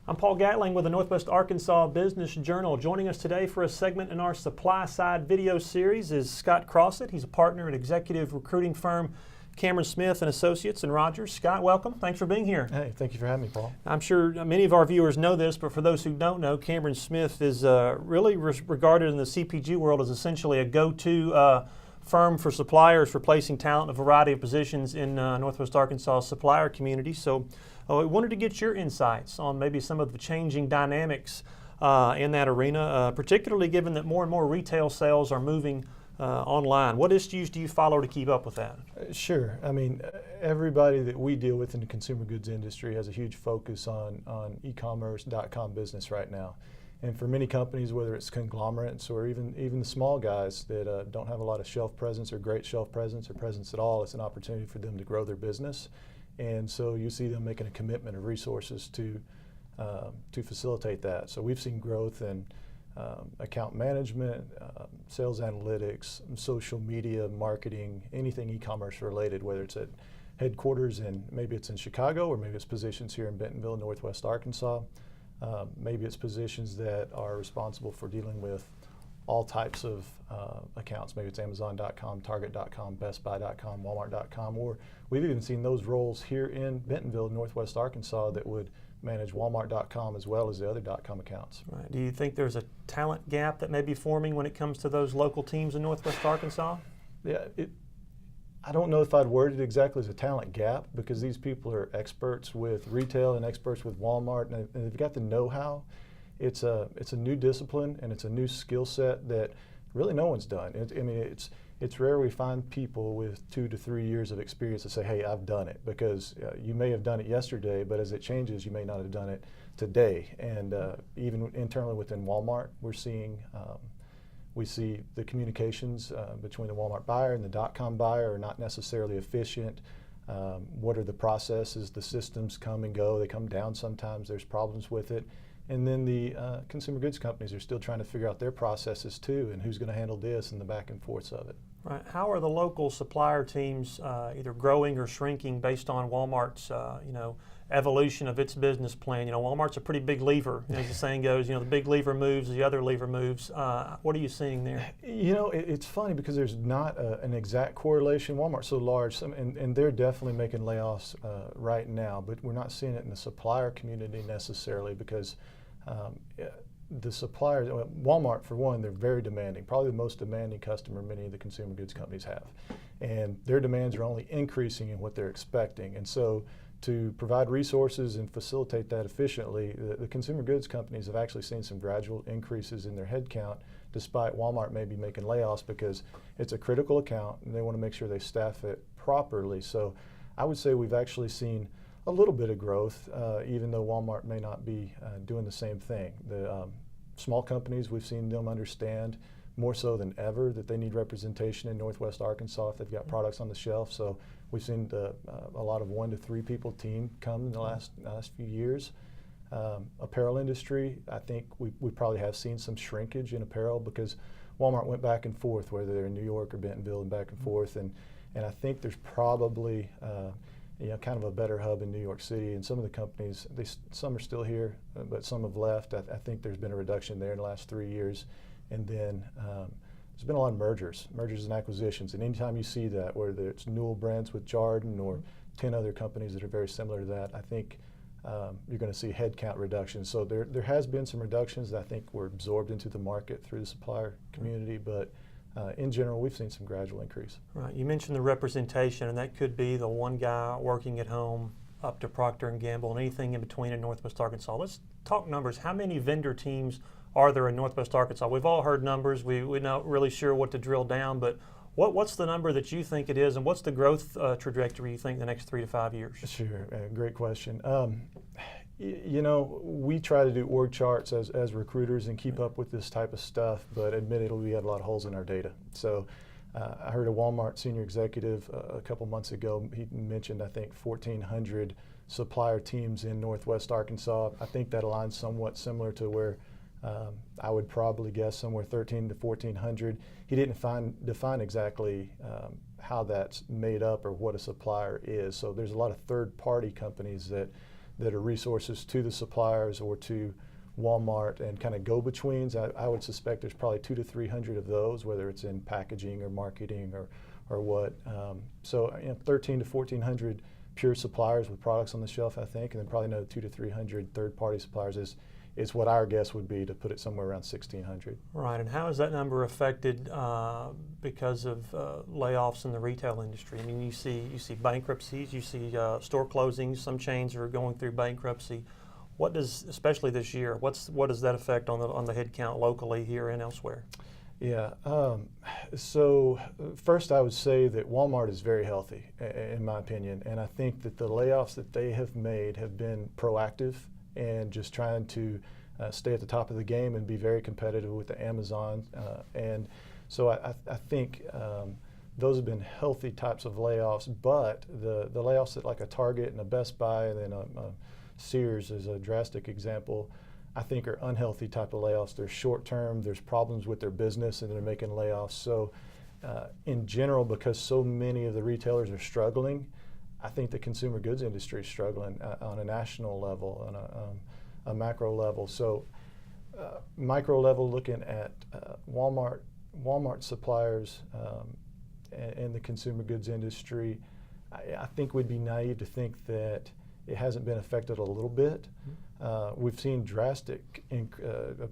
I'm Paul Gatling with the Northwest Arkansas Business Journal. Joining us today for a segment in our supply side video series is Scott Crossett. He's a partner at executive recruiting firm Cameron Smith and Associates in Rogers. Scott, welcome. Thanks for being here. Hey, thank you for having me, Paul. I'm sure many of our viewers know this, but for those who don't know, Cameron Smith is really regarded in the CPG world as essentially a go-to firm for suppliers for placing talent in a variety of positions in Northwest Arkansas supplier community. So we wanted to get your insights on maybe some of the changing dynamics in that arena, particularly given that more and more retail sales are moving online. What issues do you follow to keep up with that? Sure. I mean, everybody that we deal with in the consumer goods industry has a huge focus on e-commerce, .com business right now. And for many companies, whether it's conglomerates or even the small guys that don't have a lot of shelf presence or great shelf presence or presence at all, it's an opportunity for them to grow their business. And so you see them making a commitment of resources to facilitate that. So we've seen growth in account management, sales analytics, social media, marketing, anything e-commerce related, whether it's at headquarters and maybe it's in Chicago or maybe it's positions here in Bentonville, Northwest Arkansas. Maybe it's positions that are responsible for dealing with all types of accounts. Maybe it's Amazon.com, Target.com, BestBuy.com, Walmart.com, or we've even seen those roles here in Bentonville, Northwest Arkansas, that would manage Walmart.com as well as the other .com accounts. Right. Do you think there's a talent gap that may be forming when it comes to those local teams in Northwest Arkansas? Yeah, I don't know if I'd word it exactly as a talent gap, because these people are experts with retail and experts with Walmart, and they've got the know-how. It's a new discipline and it's a new skill set that really no one's done. It's rare we find people with 2 to 3 years of experience to say, hey, I've done it, because you may have done it yesterday, but as it changes, you may not have done it today. And even internally within Walmart, we see the communications between the Walmart buyer and the .com buyer are not necessarily efficient. What are the processes? The systems come and go. They come down sometimes. There's problems with it. And then the consumer goods companies are still trying to figure out their processes too, and who's going to handle this and the back and forth of it. Right. How are the local supplier teams either growing or shrinking based on Walmart's evolution of its business plan? Walmart's a pretty big lever, as the saying goes. The big lever moves, the other lever moves. What are you seeing there? It's funny because there's not an exact correlation. Walmart's so large, and they're definitely making layoffs right now, but we're not seeing it in the supplier community necessarily, because the suppliers, Walmart for one, they're very demanding, probably the most demanding customer many of the consumer goods companies have. And their demands are only increasing in what they're expecting. And so to provide resources and facilitate that efficiently, the consumer goods companies have actually seen some gradual increases in their headcount, despite Walmart maybe making layoffs, because it's a critical account and they want to make sure they staff it properly. So I would say we've actually seen a little bit of growth, even though Walmart may not be doing the same thing. The small companies, we've seen them understand more so than ever that they need representation in Northwest Arkansas if they've got products on the shelf. So we've seen a lot of 1 to 3 people team come in the last few years. Apparel industry, I think we probably have seen some shrinkage in apparel, because Walmart went back and forth, whether they're in New York or Bentonville, and back and forth. And I think there's probably kind of a better hub in New York City, and some of the companies, some are still here, but some have left. I think there's been a reduction there in the last 3 years. And then there's been a lot of mergers and acquisitions. And anytime you see that, whether it's Newell Brands with Jarden or 10 other companies that are very similar to that, I think you're going to see headcount reductions. So there has been some reductions that I think were absorbed into the market through the supplier community, but in general, we've seen some gradual increase. Right. You mentioned the representation, and that could be the one guy working at home up to Procter & Gamble and anything in between in Northwest Arkansas. Let's talk numbers. How many vendor teams are there in Northwest Arkansas? We've all heard numbers. We're not really sure what to drill down, but what's the number that you think it is, and what's the growth trajectory you think in the next 3 to 5 years? Sure, great question. We try to do org charts as recruiters and keep up with this type of stuff, but admittedly we have a lot of holes in our data. So I heard a Walmart senior executive a couple months ago, he mentioned, I think, 1,400 supplier teams in Northwest Arkansas. I think that aligns somewhat similar to where I would probably guess somewhere 1,300 to 1,400. He didn't define exactly how that's made up or what a supplier is. So there's a lot of third-party companies that that are resources to the suppliers or to Walmart and kind of go-betweens. I would suspect there's probably 200 to 300 of those, whether it's in packaging or marketing or what. So 13 to 1400 pure suppliers with products on the shelf, I think, and then probably another 200 to 300 third-party suppliers is what our guess would be, to put it somewhere around 1,600. Right, and how is that number affected because of layoffs in the retail industry? I mean, you see bankruptcies, you see store closings. Some chains are going through bankruptcy. What does, especially this year, what does that affect on the head count locally here and elsewhere? Yeah. So first, I would say that Walmart is very healthy, in my opinion, and I think that the layoffs that they have made have been proactive and just trying to stay at the top of the game and be very competitive with the Amazon. And so I think those have been healthy types of layoffs. But the layoffs at like a Target and a Best Buy and then a Sears is a drastic example, I think are unhealthy type of layoffs. They're short term, there's problems with their business and they're making layoffs. So in general, because so many of the retailers are struggling, I think the consumer goods industry is struggling on a national level, on a macro level. So micro level, looking at Walmart suppliers and the consumer goods industry, I think we'd be naive to think that it hasn't been affected a little bit. We've seen drastic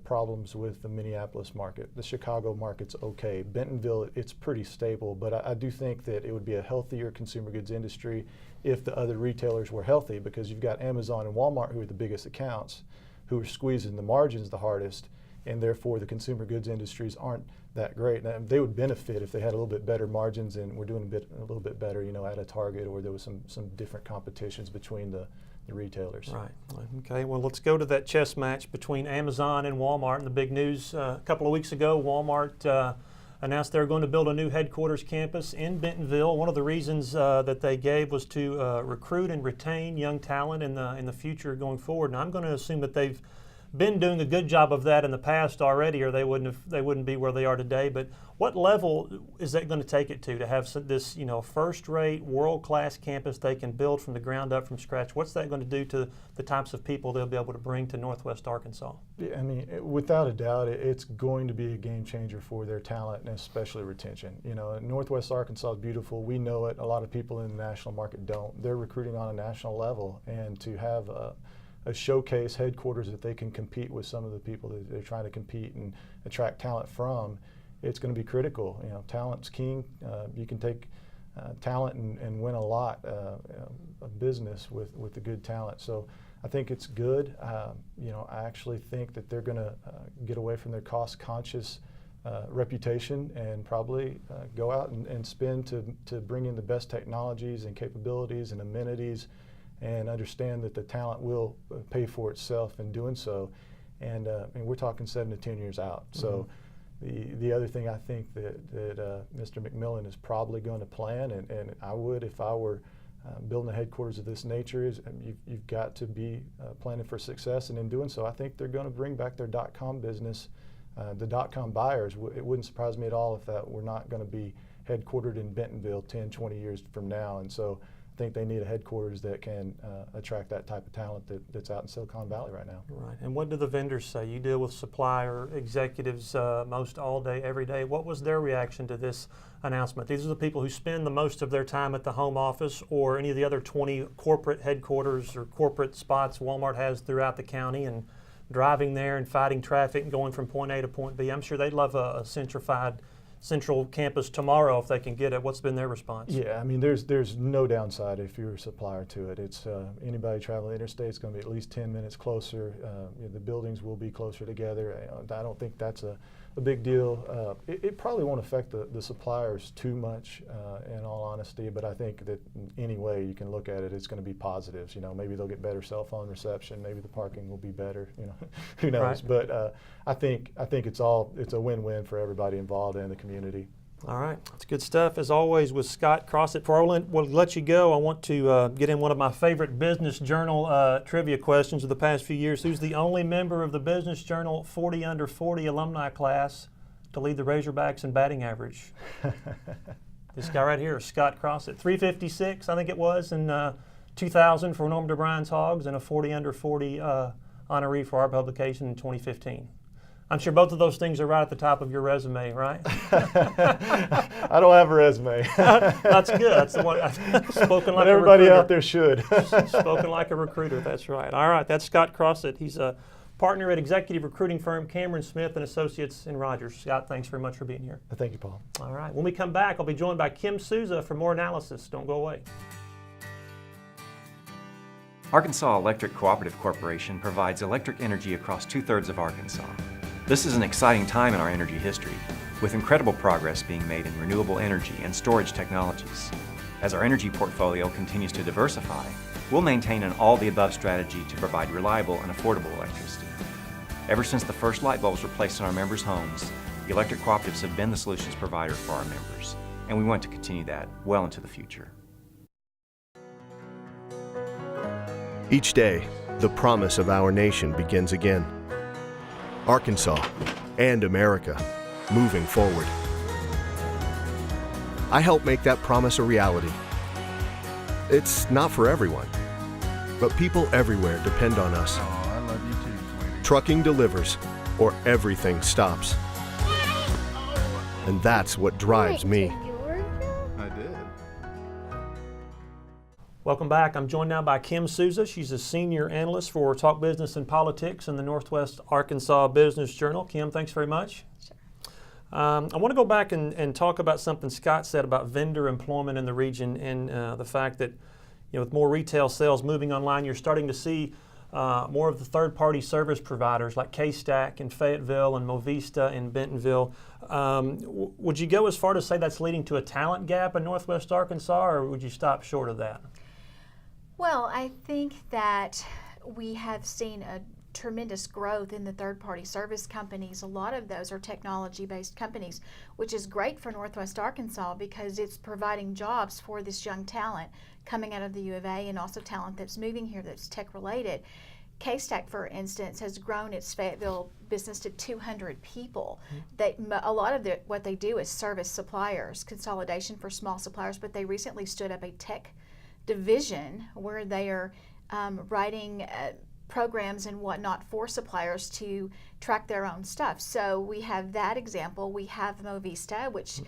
problems with the Minneapolis market. The Chicago market's okay. Bentonville, it's pretty stable, but I do think that it would be a healthier consumer goods industry if the other retailers were healthy, because you've got Amazon and Walmart, who are the biggest accounts, who are squeezing the margins the hardest, and therefore the consumer goods industries aren't that great. Now, they would benefit if they had a little bit better margins, and we're doing a little bit better, at a Target, or there was some different competitions between the retailers. Right. Okay. Well, let's go to that chess match between Amazon and Walmart. And the big news a couple of weeks ago, Walmart announced they were going to build a new headquarters campus in Bentonville. One of the reasons that they gave was to recruit and retain young talent in the future going forward. And I'm going to assume that they've been doing a good job of that in the past already, or they wouldn't be where they are today. But what level is that going to take it to have this first-rate, world-class campus they can build from the ground up, from scratch? What's that going to do to the types of people they'll be able to bring to Northwest Arkansas? Yeah, I mean, without a doubt, it's going to be a game changer for their talent and especially retention. Northwest Arkansas is beautiful. We know it. A lot of people in the national market don't. They're recruiting on a national level, and to have a showcase headquarters that they can compete with some of the people that they're trying to compete and attract talent from, it's going to be critical. Talent's king. You can take talent and win a lot of business with the good talent. So I think it's good. I actually think that they're going to get away from their cost-conscious reputation and probably go out and spend to bring in the best technologies and capabilities and amenities, and understand that the talent will pay for itself in doing so. And we're talking 7 to 10 years out. Mm-hmm. So the other thing I think that Mr. McMillan is probably going to plan, and I would if I were building a headquarters of this nature, is you've got to be planning for success. And in doing so, I think they're going to bring back their .com business, the .com buyers. It wouldn't surprise me at all if that were not going to be headquartered in Bentonville 10, 20 years from now. And so I think they need a headquarters that can attract that type of talent that's out in Silicon Valley right now. Right. And what do the vendors say? You deal with supplier executives most all day, every day. What was their reaction to this announcement? These are the people who spend the most of their time at the home office or any of the other 20 corporate headquarters or corporate spots Walmart has throughout the county, and driving there and fighting traffic and going from point A to point B. I'm sure they'd love a central campus tomorrow if they can get it. What's been their response? Yeah, I mean, there's no downside if you're a supplier to it. It's anybody traveling interstate is going to be at least 10 minutes closer. The buildings will be closer together. I don't think that's a big deal. It probably won't affect the suppliers too much, in all honesty, but I think that any way you can look at it, it's going to be positives. Maybe they'll get better cell phone reception. Maybe the parking will be better. Who knows? Right. But I think it's a win-win for everybody involved in the community. All right, that's good stuff. As always with Scott Crossett. Before we'll let you go, I want to get in one of my favorite Business Journal trivia questions of the past few years. Who's the only member of the Business Journal 40 under 40 alumni class to lead the Razorbacks in batting average? This guy right here, Scott Crossett. 356, I think it was, in 2000 for Norm DeBrien's Hogs, and a 40 under 40 honoree for our publication in 2015. I'm sure both of those things are right at the top of your resume, right? I don't have a resume. That's good. That's the one. Spoken like but a everybody recruiter. out there should. Spoken like a recruiter. That's right. All right. That's Scott Crossett. He's a partner at executive recruiting firm Cameron Smith and Associates in Rogers. Scott, thanks very much for being here. Thank you, Paul. All right. When we come back, I'll be joined by Kim Souza for more analysis. Don't go away. Arkansas Electric Cooperative Corporation provides electric energy across 2/3 of Arkansas. This is an exciting time in our energy history, with incredible progress being made in renewable energy and storage technologies. As our energy portfolio continues to diversify, we'll maintain an all-the-above strategy to provide reliable and affordable electricity. Ever since the first light bulbs were placed in our members' homes, the electric cooperatives have been the solutions provider for our members, and we want to continue that well into the future. Each day, the promise of our nation begins again. Arkansas and America, moving forward. I help make that promise a reality. It's not for everyone, but people everywhere depend on us. Oh, I love you too, sweetie. Trucking delivers, or everything stops. And that's what drives me. I did. Welcome back. I'm joined now by Kim Souza. She's a senior analyst for Talk Business and Politics in the Northwest Arkansas Business Journal. Kim, thanks very much. Sure. I want to go back and talk about something Scott said about vendor employment in the region and the fact that, with more retail sales moving online, you're starting to see more of the third-party service providers like K-Stack in Fayetteville and Movista in Bentonville. Would you go as far to say that's leading to a talent gap in Northwest Arkansas, or would you stop short of that? Well, I think that we have seen a tremendous growth in the third-party service companies. A lot of those are technology-based companies, which is great for Northwest Arkansas because it's providing jobs for this young talent coming out of the U of A and also talent that's moving here that's tech-related. K-Stack, for instance, has grown its Fayetteville business to 200 people. A lot of what they do is service suppliers, consolidation for small suppliers, but they recently stood up a tech division where they are writing programs and whatnot for suppliers to track their own stuff. So we have that example. We have Movista, which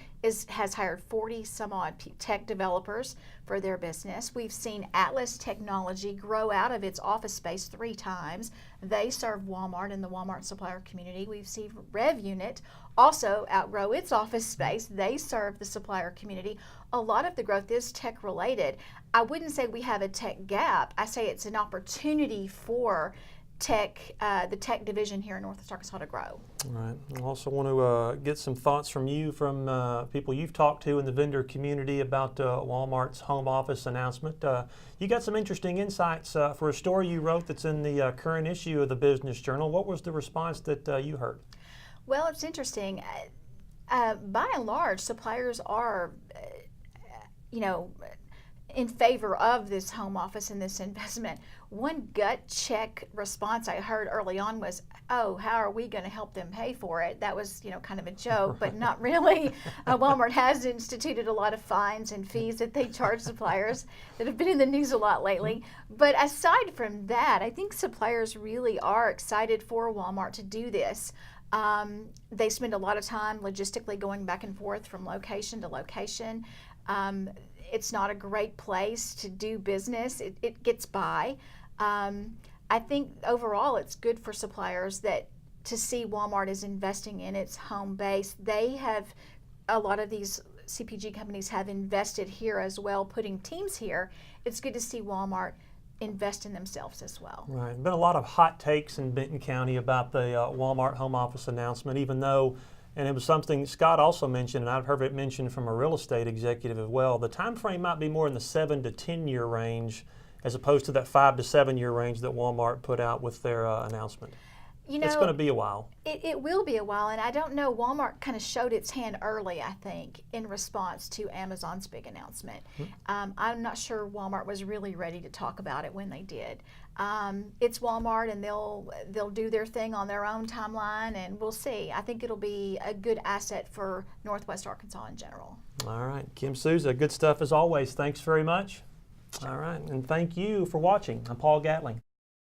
has hired 40 some odd tech developers for their business. We've seen Atlas Technology grow out of its office space 3 times. They serve Walmart and the Walmart supplier community. We've seen RevUnit also outgrow its office space. They serve the supplier community. A lot of the growth is tech related. I wouldn't say we have a tech gap. I say it's an opportunity for tech, the tech division here in Northwest Arkansas to grow. All right. I also want to get some thoughts from you, from people you've talked to in the vendor community about Walmart's home office announcement. You got some interesting insights for a story you wrote that's in the current issue of the Business Journal. What was the response that you heard? Well, it's interesting. By and large, suppliers are, in favor of this home office and this investment. One gut check response I heard early on was, oh, how are we going to help them pay for it? That was, kind of a joke, but not really. Walmart has instituted a lot of fines and fees that they charge suppliers that have been in the news a lot lately. But aside from that, I think suppliers really are excited for Walmart to do this. They spend a lot of time logistically going back and forth from location to location. It's not a great place to do business. It gets by. I think overall it's good for suppliers to see Walmart is investing in its home base. A lot of these CPG companies have invested here as well, putting teams here. It's good to see Walmart invest in themselves as well. Right. Been a lot of hot takes in Benton County about the Walmart home office announcement, even though, and it was something Scott also mentioned, and I've heard it mentioned from a real estate executive as well, the time frame might be more in the 7 to 10 year range as opposed to that 5 to 7 year range that Walmart put out with their announcement. It's going to be a while. It will be a while, and I don't know, Walmart kind of showed its hand early, I think, in response to Amazon's big announcement. I'm not sure Walmart was really ready to talk about it when they did. It's Walmart, and they'll do their thing on their own timeline, and we'll see. I think it'll be a good asset for Northwest Arkansas in general. All right, Kim Souza, good stuff as always. Thanks very much. All right, and thank you for watching. I'm Paul Gatling.